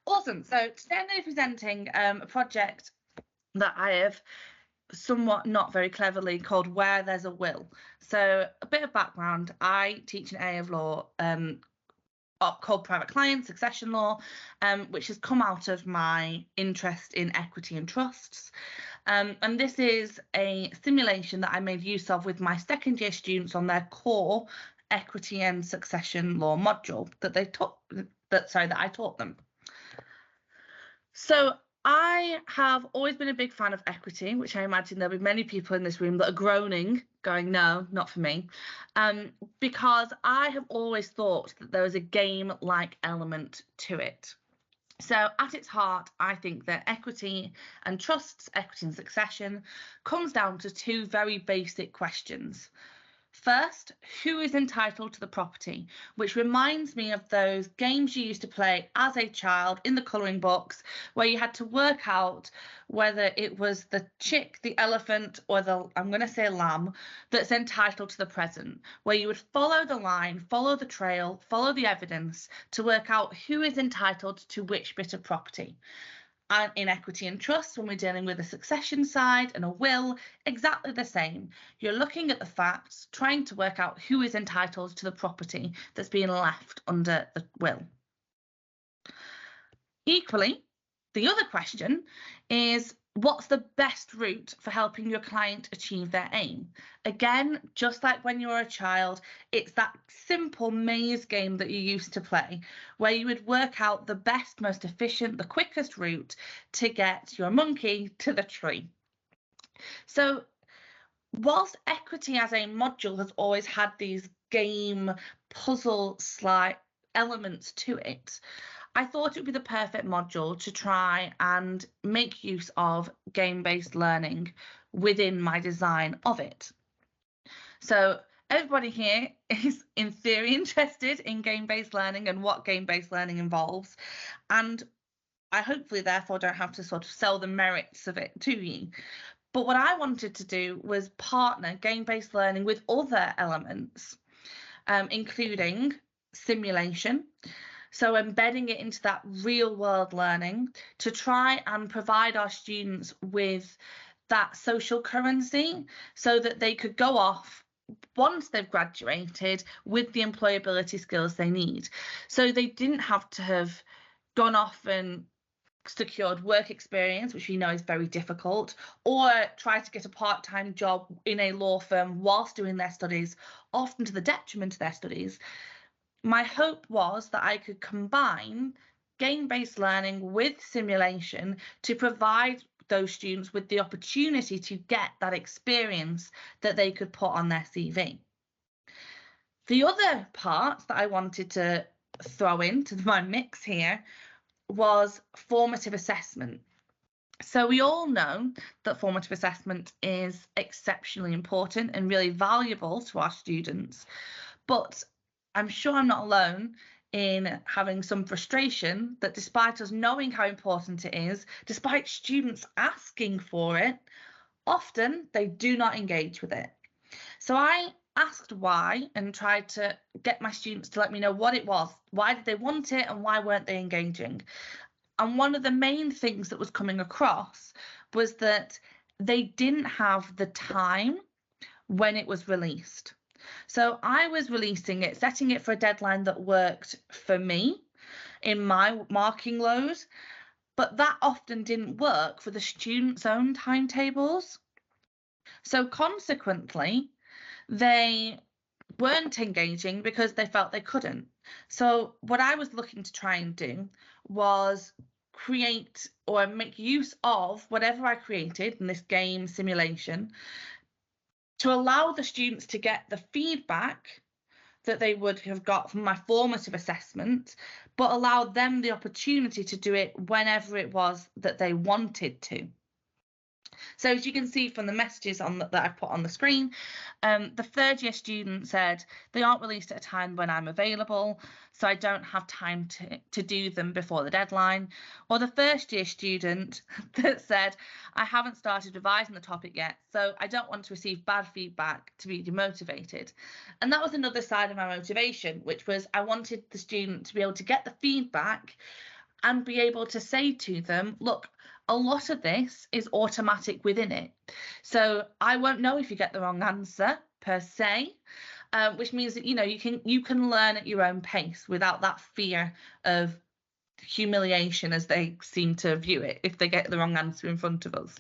Awesome. So today I'm going to be presenting a project that I have somewhat not very cleverly called Where There's a Will. So a bit of background, I teach an area of law called private client succession law, which has come out of my interest in equity and trusts. And this is a simulation that I made use of with my second year students on their core equity and succession law module that I taught them. So I have always been a big fan of equity, which I imagine there'll be many people in this room that are groaning, going, no, not for me, because I have always thought that there was a game-like element to it. So at its heart, I think that equity and trusts, equity and succession, comes down to two very basic questions. First, who is entitled to the property, which reminds me of those games you used to play as a child in the colouring books, where you had to work out whether it was the chick, the elephant, or the, I'm going to say lamb, that's entitled to the present, where you would follow the line, follow the trail, follow the evidence to work out who is entitled to which bit of property. And in equity and trust, when we're dealing with a succession side and a will, exactly the same. You're looking at the facts, trying to work out who is entitled to the property that's being left under the will. Equally, the other question is, what's the best route for helping your client achieve their aim? Again, just like when you were a child, it's that simple maze game that you used to play, where you would work out the best, most efficient, the quickest route to get your monkey to the tree. So whilst equity as a module has always had these game puzzle-like elements to it, I thought it would be the perfect module to try and make use of game-based learning within my design of it. So everybody here is in theory interested in game-based learning and what game-based learning involves. And I hopefully therefore don't have to sort of sell the merits of it to you. But what I wanted to do was partner game-based learning with other elements, including simulation. So embedding it into that real world learning to try and provide our students with that social currency so that they could go off once they've graduated with the employability skills they need. So they didn't have to have gone off and secured work experience, which we know is very difficult, or try to get a part-time job in a law firm whilst doing their studies, often to the detriment of their studies. My hope was that I could combine game-based learning with simulation to provide those students with the opportunity to get that experience that they could put on their CV. The other part that I wanted to throw into my mix here was formative assessment. So we all know that formative assessment is exceptionally important and really valuable to our students, but I'm sure I'm not alone in having some frustration that despite us knowing how important it is, despite students asking for it, often they do not engage with it. So I asked why and tried to get my students to let me know what it was. Why did they want it and why weren't they engaging? And one of the main things that was coming across was that they didn't have the time when it was released. So I was releasing it, setting it for a deadline that worked for me in my marking load, but that often didn't work for the students' own timetables. So consequently, they weren't engaging because they felt they couldn't. So what I was looking to try and do was create or make use of whatever I created in this game simulation to allow the students to get the feedback that they would have got from my formative assessment, but allow them the opportunity to do it whenever it was that they wanted to. So as you can see from the messages that I put on the screen, the third year student said they aren't released at a time when I'm available, so I don't have time to do them before the deadline. Or the first year student that said, I haven't started revising the topic yet, so I don't want to receive bad feedback to be demotivated. And that was another side of my motivation, which was I wanted the student to be able to get the feedback and be able to say to them, look, a lot of this is automatic within it. So I won't know if you get the wrong answer per se, which means that, you can learn at your own pace without that fear of humiliation, as they seem to view it, if they get the wrong answer in front of us.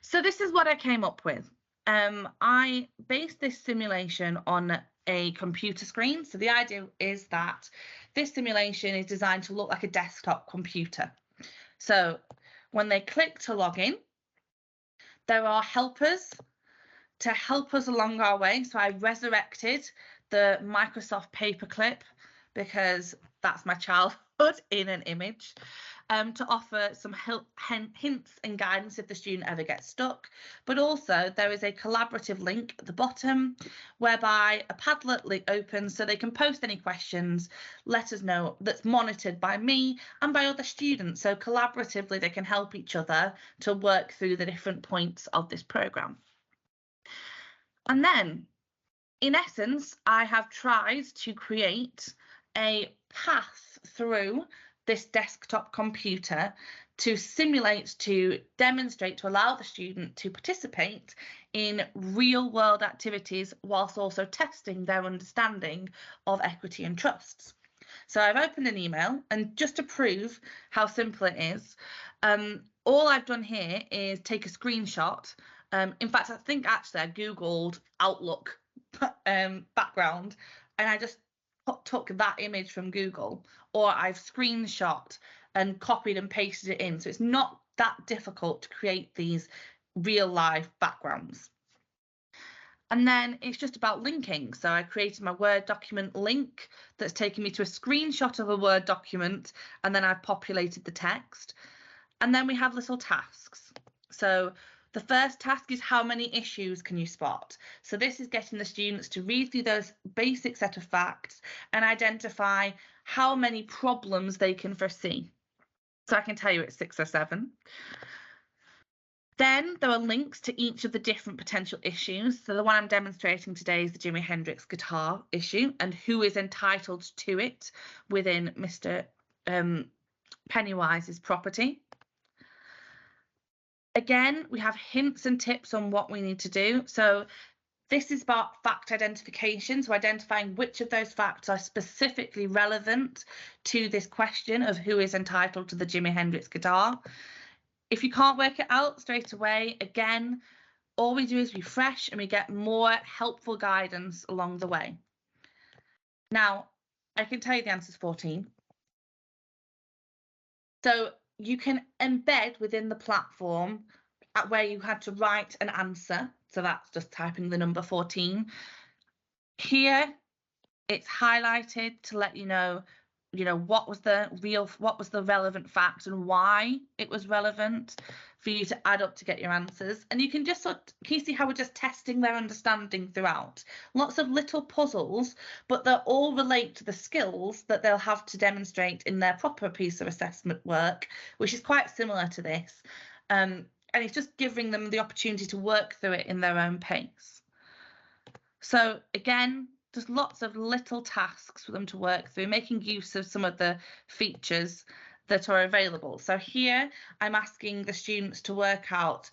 So this is what I came up with. I based this simulation on a computer screen. So the idea is that this simulation is designed to look like a desktop computer. So when they click to log in, there are helpers to help us along our way. So I resurrected the Microsoft paperclip because that's my childhood in an image, to offer some hints and guidance if the student ever gets stuck. But also there is a collaborative link at the bottom whereby a Padlet link opens so they can post any questions, let us know, that's monitored by me and by other students. So collaboratively they can help each other to work through the different points of this programme. And then, in essence, I have tried to create a path through this desktop computer to simulate, to demonstrate, to allow the student to participate in real world activities whilst also testing their understanding of equity and trusts. So I've opened an email, and just to prove how simple it is, all I've done here is take a screenshot. In fact, I think actually I Googled Outlook background, and I just took that image from Google, or I've screenshot and copied and pasted it in. So it's not that difficult to create these real life backgrounds. And then it's just about linking. So I created my Word document link that's taken me to a screenshot of a Word document, and then I've populated the text. And then we have little tasks. So the first task is how many issues can you spot? So this is getting the students to read through those basic set of facts and identify how many problems they can foresee. So I can tell you it's 6 or 7. Then there are links to each of the different potential issues. So the one I'm demonstrating today is the Jimi Hendrix guitar issue and who is entitled to it within Mr. Pennywise's property. Again, we have hints and tips on what we need to do. So this is about fact identification, so identifying which of those facts are specifically relevant to this question of who is entitled to the Jimi Hendrix guitar. If you can't work it out straight away, again, all we do is refresh and we get more helpful guidance along the way. Now, I can tell you the answer is 14. So you can embed within the platform at where you had to write an answer. So that's just typing the number 14. Here, it's highlighted to let you know, what was the relevant fact and why it was relevant for you to add up to get your answers. And you can just can you see how we're just testing their understanding throughout? Lots of little puzzles, but they all relate to the skills that they'll have to demonstrate in their proper piece of assessment work, which is quite similar to this. And it's just giving them the opportunity to work through it in their own pace. So again, there's lots of little tasks for them to work through, making use of some of the features that are available. So here I'm asking the students to work out,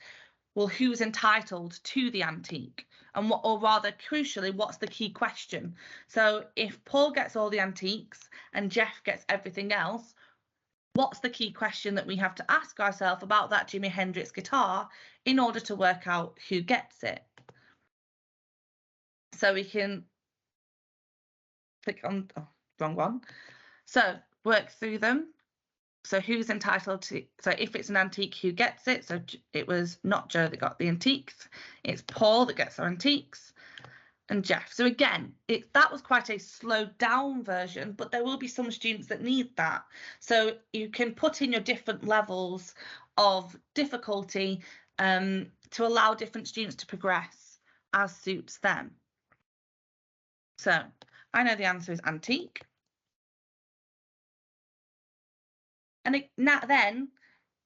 well, who's entitled to the antique? And what, or rather crucially, what's the key question? So if Paul gets all the antiques and Jeff gets everything else, what's the key question that we have to ask ourselves about that Jimi Hendrix guitar in order to work out who gets it? So we can click on, wrong one. So work through them. So who's entitled to, so if it's an antique, who gets it? So it was not Joe that got the antiques, it's Paul that gets our antiques, and Jeff. So again, that was quite a slowed down version, but there will be some students that need that. So you can put in your different levels of difficulty to allow different students to progress as suits them. So I know the answer is antique. And then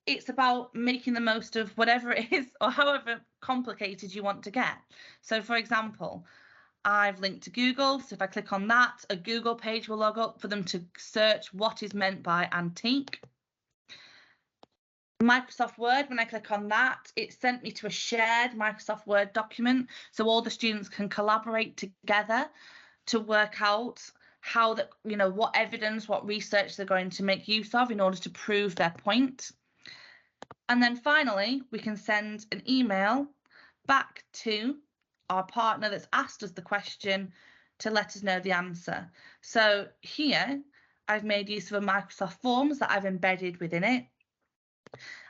it's about making the most of whatever it is or however complicated you want to get. So for example, I've linked to Google, so if I click on that, a Google page will log up for them to search what is meant by antique. Microsoft Word, when I click on that, it sent me to a shared Microsoft Word document, so all the students can collaborate together to work out how that, what evidence, what research they're going to make use of in order to prove their point. And then finally, we can send an email back to our partner that's asked us the question to let us know the answer. So here, I've made use of a Microsoft Forms that I've embedded within it.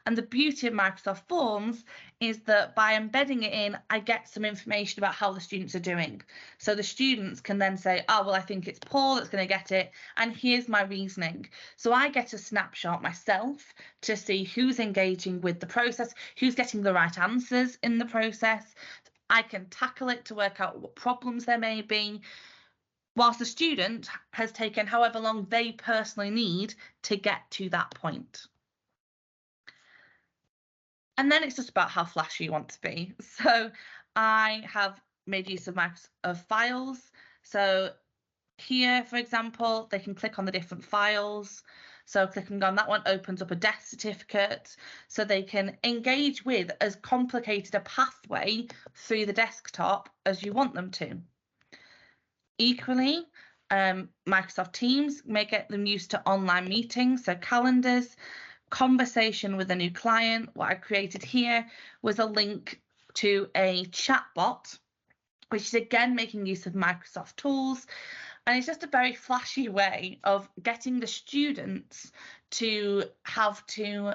And the beauty of Microsoft Forms is that by embedding it in, I get some information about how the students are doing. So the students can then say, oh, well, I think it's Paul that's going to get it, and here's my reasoning. So I get a snapshot myself to see who's engaging with the process, who's getting the right answers in the process. I can tackle it to work out what problems there may be, whilst the student has taken however long they personally need to get to that point. And then it's just about how flashy you want to be. So I have made use of files. So here, for example, they can click on the different files. So clicking on that one opens up a death certificate, so they can engage with as complicated a pathway through the desktop as you want them to. Equally, Microsoft Teams may get them used to online meetings, so calendars, conversation with a new client. What I created here was a link to a chatbot, which is again making use of Microsoft tools. And it's just a very flashy way of getting the students to have to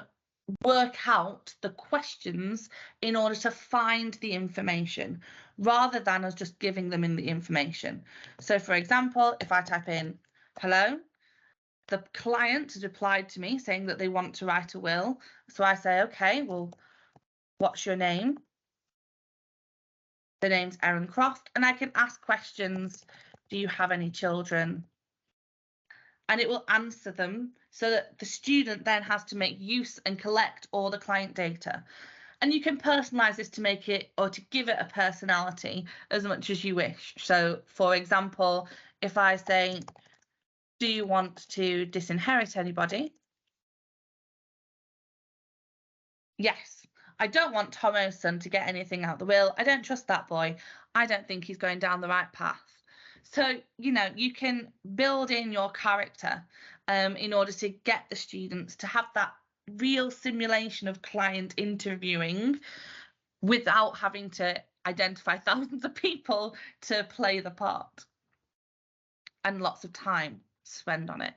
work out the questions in order to find the information, rather than us just giving them in the information. So for example, if I type in hello, the client has replied to me saying that they want to write a will. So I say, okay, well, what's your name? The name's Erin Croft, and I can ask questions. Do you have any children? And it will answer them, so that the student then has to make use and collect all the client data. And you can personalize this to make it, or to give it a personality as much as you wish. So for example, if I say, do you want to disinherit anybody? Yes. I don't want Tomo's son to get anything out of the will. I don't trust that boy. I don't think he's going down the right path. So, you can build in your character in order to get the students to have that real simulation of client interviewing without having to identify thousands of people to play the part, and lots of time spent on it.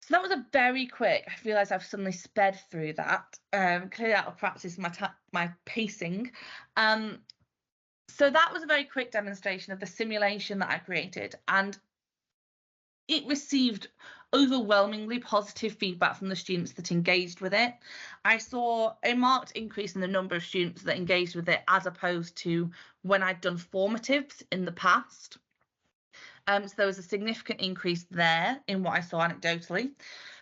So that was a very quick, I realise I've suddenly sped through that, clearly out of practice my pacing. So that was a very quick demonstration of the simulation that I created, and it received overwhelmingly positive feedback from the students that engaged with it. I saw a marked increase in the number of students that engaged with it, as opposed to when I'd done formatives in the past. So there was a significant increase there in what I saw anecdotally.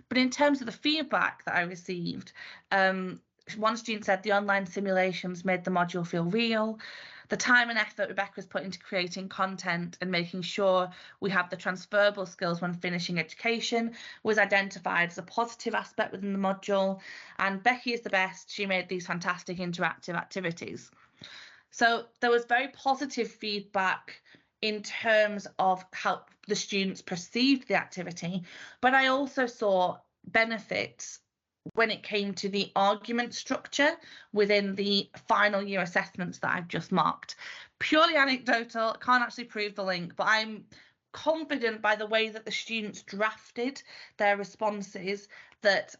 But in terms of the feedback that I received, one student said the online simulations made the module feel real. The time and effort Rebekah's put into creating content and making sure we have the transferable skills when finishing education was identified as a positive aspect within the module. And Becky is the best. She made these fantastic interactive activities. So there was very positive feedback in terms of how the students perceived the activity, but I also saw benefits when it came to the argument structure within the final year assessments that I've just marked. Purely anecdotal, can't actually prove the link, but I'm confident by the way that the students drafted their responses that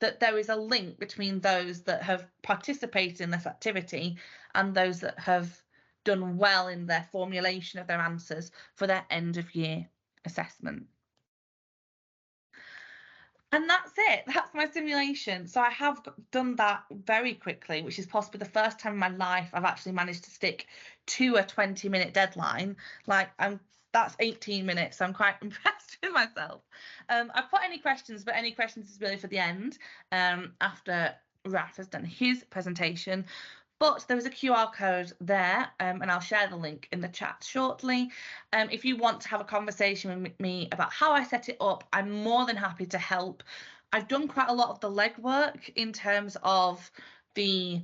there is a link between those that have participated in this activity and those that have done well in their formulation of their answers for their end of year assessment. And that's it. That's my simulation. So I have done that very quickly, which is possibly the first time in my life I've actually managed to stick to a 20-minute deadline. That's 18 minutes. So I'm quite impressed with myself. I've put any questions, but any questions is really for the end, after Raf has done his presentation. But there is a QR code there, and I'll share the link in the chat shortly. If you want to have a conversation with me about how I set it up, I'm more than happy to help. I've done quite a lot of the legwork in terms of the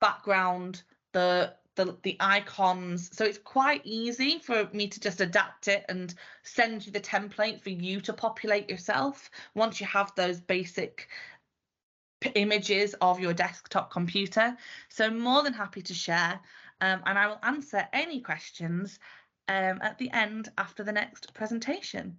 background, the icons, so it's quite easy for me to just adapt it and send you the template for you to populate yourself once you have those basic images of your desktop computer. So more than happy to share, and I will answer any questions at the end after the next presentation.